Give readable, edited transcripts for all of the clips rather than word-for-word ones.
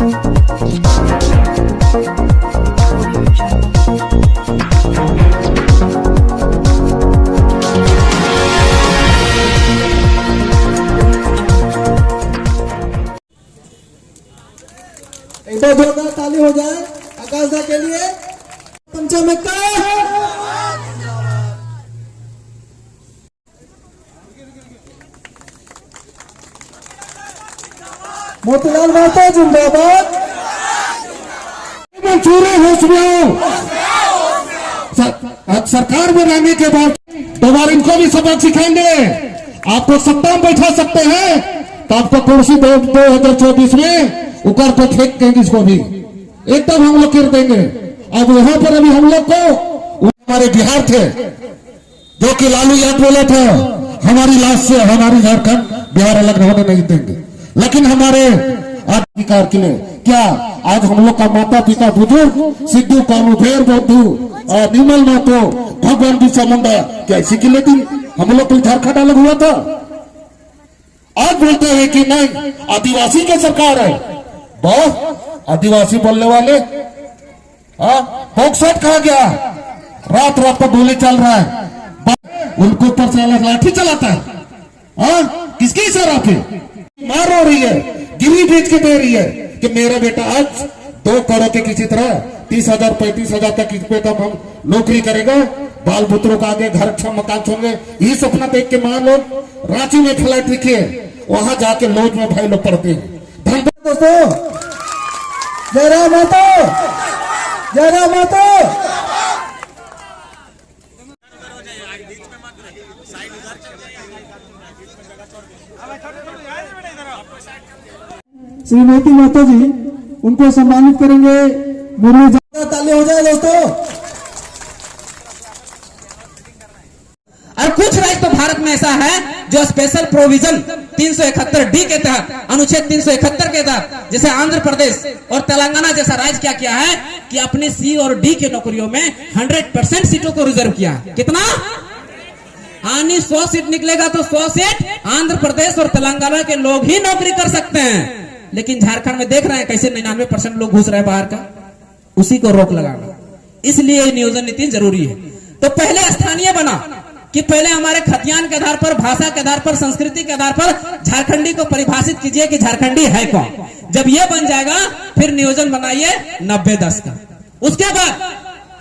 तो जोरदार ताली हो जाए आकाश दा के लिए। पंचम का मोतीलाल महतो जिंदाबाद। चूरे होश में हो। सरकार बनाने के बाद दोबारा इनको भी सबक सिखाएंगे। आपको सत्ता में बैठा सकते हैं तो आपको कुर्सी 2024 में उकर को फेंक देंगे, इसको भी एकदम हम लोग कर देंगे। अब यहाँ पर अभी हम लोग को हमारे बिहार थे जो कि लालू यादव बोला था हमारी लाश से हमारी झारखंड बिहार अलग होने नहीं देंगे, लेकिन हमारे अधिकार के लिए क्या आज हम लोग का माता पिता बुजुर्ग सिद्धू कानू भेर बौद्धू निर्मल महतो भगवान बिरसा मुंडा क्या इसी के लिए हम लोग को झारखंड अलग हुआ था। आज बोलते हैं कि नहीं आदिवासी की सरकार है। बहुत आदिवासी बोलने वाले फोकसट कहा गया, रात रात को गोली चल रहा है, उनको ऊपर से अलग लाठी चलाता है। किसके इशारा पे मार हो रही है, गिरी बेच के दे रही है कि मेरा बेटा आज 2 करोड़ के किसी तरह 30,000 35,000 तक इस पे हम नौकरी करेगा, बाल पुत्रों का आगे घर अच्छा मकान छोड़ेंगे। यही सपना देख के मां लोग रांची में फ्लैट लिखे वहां जाके लॉज में भाई लोग पढ़ते हैं। दोस्तों जयराम महतो, जयराम महतो। श्रीमती महतो जी उनको सम्मानित करेंगे। मुरली ताली हो जाए दोस्तों। और कुछ राज्य तो भारत में ऐसा है जो स्पेशल प्रोविजन 371D के तहत अनुच्छेद 371 के तहत जैसे आंध्र प्रदेश और तेलंगाना जैसा राज्य क्या किया है कि अपने C और D के नौकरियों में 100% सीटों को रिजर्व किया। कितना? यानी 100 सीट निकलेगा तो 100 सीट आंध्र प्रदेश और तेलंगाना के लोग ही नौकरी कर सकते हैं। लेकिन झारखंड में देख रहे हैं कैसे 99% लोग घुस रहे हैं बाहर का, उसी को रोक लगाना। इसलिए नियोजन नीति जरूरी है। तो पहले स्थानीय बना कि पहले हमारे खतियान के आधार पर, भाषा के आधार पर, संस्कृति के आधार पर झारखंडी को परिभाषित कीजिए कि झारखंडी है कौन। जब यह बन जाएगा फिर नियोजन बनाइए 90-10 का। उसके बाद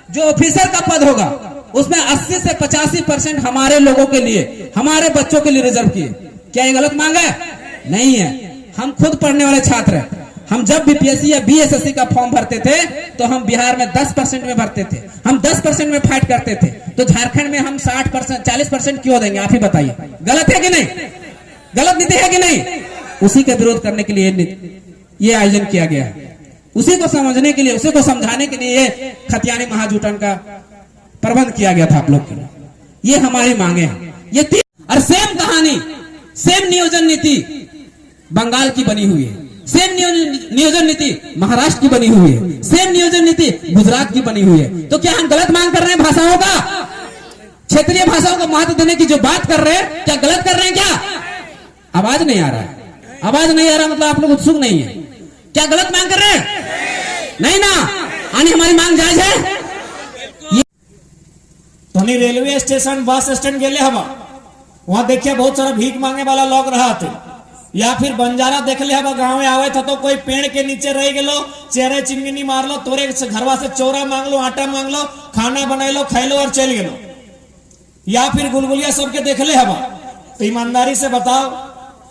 जो ऑफिसर का पद होगा उसमें 80 से 85% हमारे लोगों के लिए, हमारे बच्चों के लिए रिजर्व किए। क्या ये गलत मांग है? नहीं है। हम खुद पढ़ने वाले छात्र हैं। हम जब भी पीएससी या बीएसएससी का फॉर्म भरते थे तो हम बिहार में 10% में भरते थे, हम 10% में फाइट करते थे। तो झारखंड में हम 60% 40% क्यों देंगे? आप ही बताइए। गलत है कि नहीं? गलत नीति है कि नहीं? उसी का विरोध करने के लिए ये आयोजन किया गया है। उसी को समझने के लिए, उसी को समझाने के लिए ये खतियानी महाजुटन का प्रबंध किया गया था आप लोग के लिए। ये हमारी मांगे हैं। ये और सेम कहानी, सेम नियोजन नीति बंगाल की बनी हुई है, सेम नियोजन नीति महाराष्ट्र की बनी हुई है, सेम नियोजन नीति गुजरात की बनी हुई है। तो क्या हम गलत मांग कर रहे हैं भाषाओं का? क्षेत्रीय भाषाओं को महत्व देने की जो बात कर रहे हैं, क्या गलत कर रहे हैं? क्या आवाज नहीं आ रहा है? आवाज नहीं आ रहा मतलब आप लोग उत्सुक नहीं है। क्या गलत मांग कर रहे हैं? नहीं ना। यानी हमारी मांग जायज है। धनी रेलवे स्टेशन बस स्टैंड गेले हवा, वहां देखिए बहुत सारा भीख मांगे वाला लोग रहा थे। या फिर बंजारा देख ले हवा, गाँव में आवे था तो कोई पेड़ के नीचे रह गेलो, चेहरे चिमनी मार लो, तोरे घरवा से चौरा मांग लो, आटा मांग लो, खाना बना लो, खाई लो और चल गेलो। या फिर गुलगुलिया सबके देख ले हवा। तो ईमानदारी से बताओ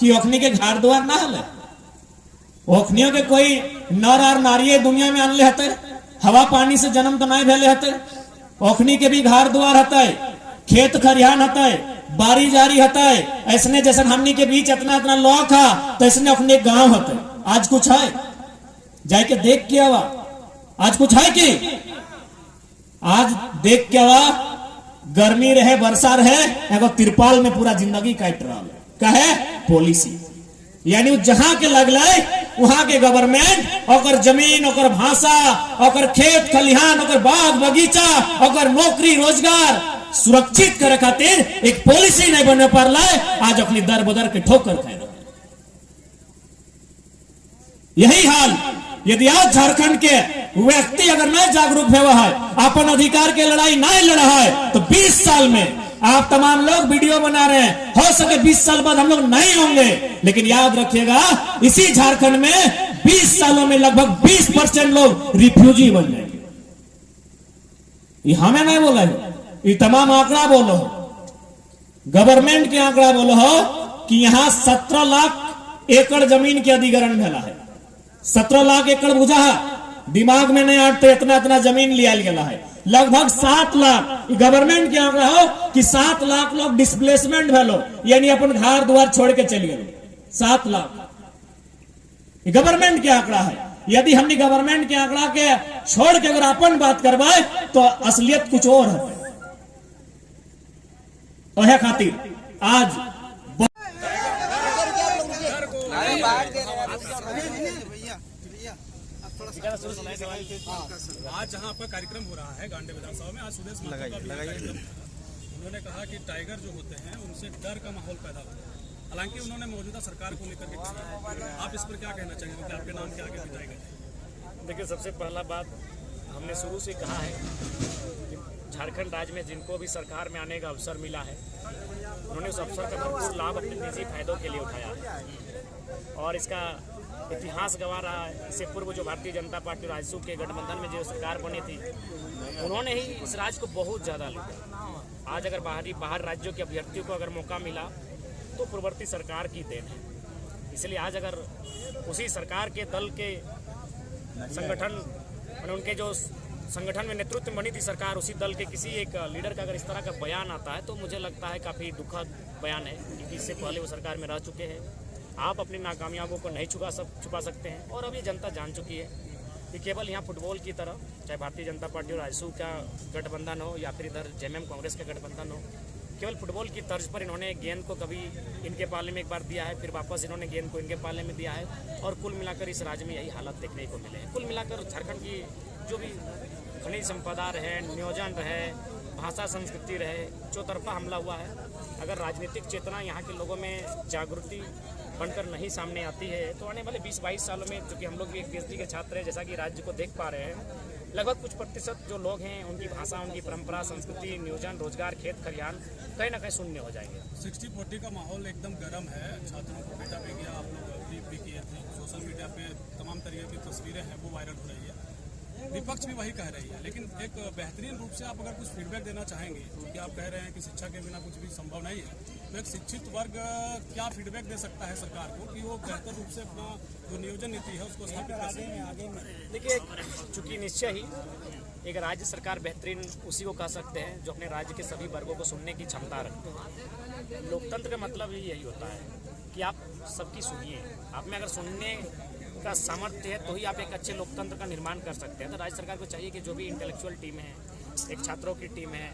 कि ओखनी के घर द्वार ना हले? ओखनियों के कोई नर और नारी दुनिया में आनले हते? हवा पानी से जन्म तो नहीं भेले हते? ओखनी के भी घर द्वार हता है, खेत खरिहान हता है, बारी जारी हता है। ऐसने जैसे हमनी के बीच इतना इतना लॉ था तो ऐसने अपने गांव हते। आज कुछ है? जाके देख के आवा। आज कुछ है कि? आज देख के आवा। गर्मी रहे वर्षा रहे, एगो तिरपाल में पूरा जिंदगी काट रहा है। कहे पॉलिसी, यानी जहां के लगल वहां के गवर्नमेंट और जमीन और भाषा और खेत खलिहान और बाग बगीचा और नौकरी रोजगार सुरक्षित करे खातिर एक पॉलिसी नहीं बने पर लाए। आज अपनी दर बदर के ठोकर खाए। यही हाल यदि आज झारखंड के व्यक्ति अगर नहीं जागरूक हुआ है, अपन अधिकार के लड़ाई नहीं लड़ा है, तो 20 साल में आप तमाम लोग वीडियो बना रहे हैं, हो सके 20 साल बाद हम लोग नहीं होंगे, लेकिन याद रखिएगा इसी झारखंड में 20 सालों में लगभग 20% लोग रिफ्यूजी बन जाएंगे। ये हमें नहीं बोला है, ये तमाम आंकड़ा बोलो, गवर्नमेंट के आंकड़ा बोलो हो कि यहां 17 लाख एकड़ जमीन के अधिग्रहण भेला है। 17 लाख एकड़ बुझा है, दिमाग में नहीं आटते इतना इतना जमीन लिया गया है। लगभग 7 लाख गवर्नमेंट के आंकड़ा हो कि 7 लाख लोग डिस्प्लेसमेंट भेलो, यानी अपन घर द्वार छोड़ के चले गए। 7 लाख गवर्नमेंट के आंकड़ा है। यदि हमने गवर्नमेंट के आंकड़ा के छोड़ के अगर अपन बात करवाए तो असलियत कुछ और है। तो है खातिर आज आज जहाँ पर कार्यक्रम हो रहा है गांडे विधानसभा में, आज सुदेश महतो का भी कार्यक्रम। उन्होंने कहा कि टाइगर जो होते हैं उनसे डर का माहौल पैदा होता है। हालांकि उन्होंने मौजूदा सरकार को लेकर के कहा, आप इस पर क्या कहना चाहेंगे कि आपके नाम के आगे भी टाइगर? देखिए, सबसे पहला बात हमने शुरू से कहा है कि झारखंड राज्य में जिनको भी सरकार में आने का अवसर मिला है, उन्होंने उस अवसर का भरपूर लाभ अपने निजी फायदों के लिए उठाया है और इसका इतिहास गंवा रहा है। इससे पूर्व जो भारतीय जनता पार्टी और आजसू के गठबंधन में जो सरकार बनी थी, उन्होंने ही इस राज्य को बहुत ज़्यादा लूटा। आज अगर बाहर राज्यों के अभ्यर्थियों को अगर मौका मिला तो पूर्ववर्ती सरकार की देन है। इसलिए आज अगर उसी सरकार के दल के संगठन, उनके जो संगठन में नेतृत्व बनी थी सरकार, उसी दल के किसी एक लीडर का अगर इस तरह का बयान आता है तो मुझे लगता है काफ़ी दुखद बयान है, क्योंकि इससे पहले वो सरकार में रह चुके हैं। आप अपनी नाकामयाबियों को नहीं छुपा सकते हैं और अब ये जनता जान चुकी है कि केवल यहाँ फुटबॉल की तरह, चाहे भारतीय जनता पार्टी और आजसू का गठबंधन हो या फिर इधर जेएमएम कांग्रेस का गठबंधन हो, केवल फुटबॉल की तर्ज पर इन्होंने गेंद को कभी इनके पाले में एक बार दिया है, फिर वापस इन्होंने गेंद को इनके पाले में दिया है और कुल मिलाकर इस राज्य में यही हालत देखने को मिले हैं। कुल मिलाकर झारखंड की जो भी खनिज संपदा रहे, नियोजन रहे, भाषा संस्कृति रहे, चौतरफा हमला हुआ है। अगर राजनीतिक चेतना यहाँ के लोगों में जागृति बनकर नहीं सामने आती है तो आने वाले 20-22 सालों में, क्योंकि हम लोग भी एक पीएचडी के छात्र हैं, जैसा कि राज्य को देख पा रहे हैं, लगभग कुछ प्रतिशत जो लोग हैं उनकी भाषा, उनकी परंपरा, संस्कृति, नियोजन, रोजगार, खेत खलिहान कहीं ना कहीं शून्य हो जाएंगे। 60-40 का माहौल एकदम गर्म है। छात्रों को बेटा भी गया, आप लोग ब्रीफ भी किए थे, सोशल मीडिया पे तमाम तरीके की तस्वीरें हैं वो वायरल हो रही है, विपक्ष भी वही कह रही है। लेकिन एक बेहतरीन रूप से आप अगर कुछ फीडबैक देना चाहेंगे, क्योंकि आप कह रहे हैं कि शिक्षा के बिना कुछ भी संभव नहीं है, तो एक शिक्षित वर्ग क्या फीडबैक दे सकता है सरकार को कि वो बेहतर रूप से अपना जो नियोजन नीति है उसको स्थापित कर सकें? आगे देखिए, चूंकि निश्चय ही एक राज्य सरकार बेहतरीन उसी को कह सकते हैं जो अपने राज्य के सभी वर्गों को सुनने की क्षमता रखते हैं। लोकतंत्र का मतलब ही यही होता है कि आप सबकी सुनिए। आप में अगर सुनने का सामर्थ्य है तो ही आप एक अच्छे लोकतंत्र का निर्माण कर सकते हैं। तो राज्य सरकार को चाहिए कि जो भी इंटेलेक्चुअल टीम है, एक छात्रों की टीम है,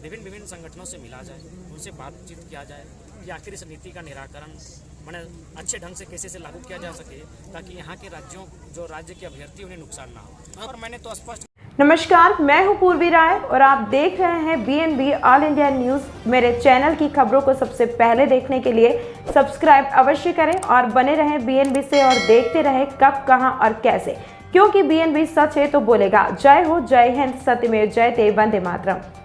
विभिन्न संगठनों से मिला जाए, उनसे बातचीत किया जाए कि आखिर इस नीति का निराकरण मैंने अच्छे ढंग से कैसे से लागू किया जा सके, ताकि यहाँ के राज्यों, जो राज्य के अभ्यर्थी, उन्हें नुकसान ना हो। और मैंने तो स्पष्ट। नमस्कार, मैं हूं पूर्वी राय और आप देख रहे हैं BNB ऑल इंडिया न्यूज़। मेरे चैनल की खबरों को सबसे पहले देखने के लिए सब्सक्राइब अवश्य करें और बने रहें BNB से और देखते रहें कब, कहां और कैसे, क्योंकि BNB सच है तो बोलेगा। जय हो, जय हिंद, सत्यमेव जयते, वंदे मातरम।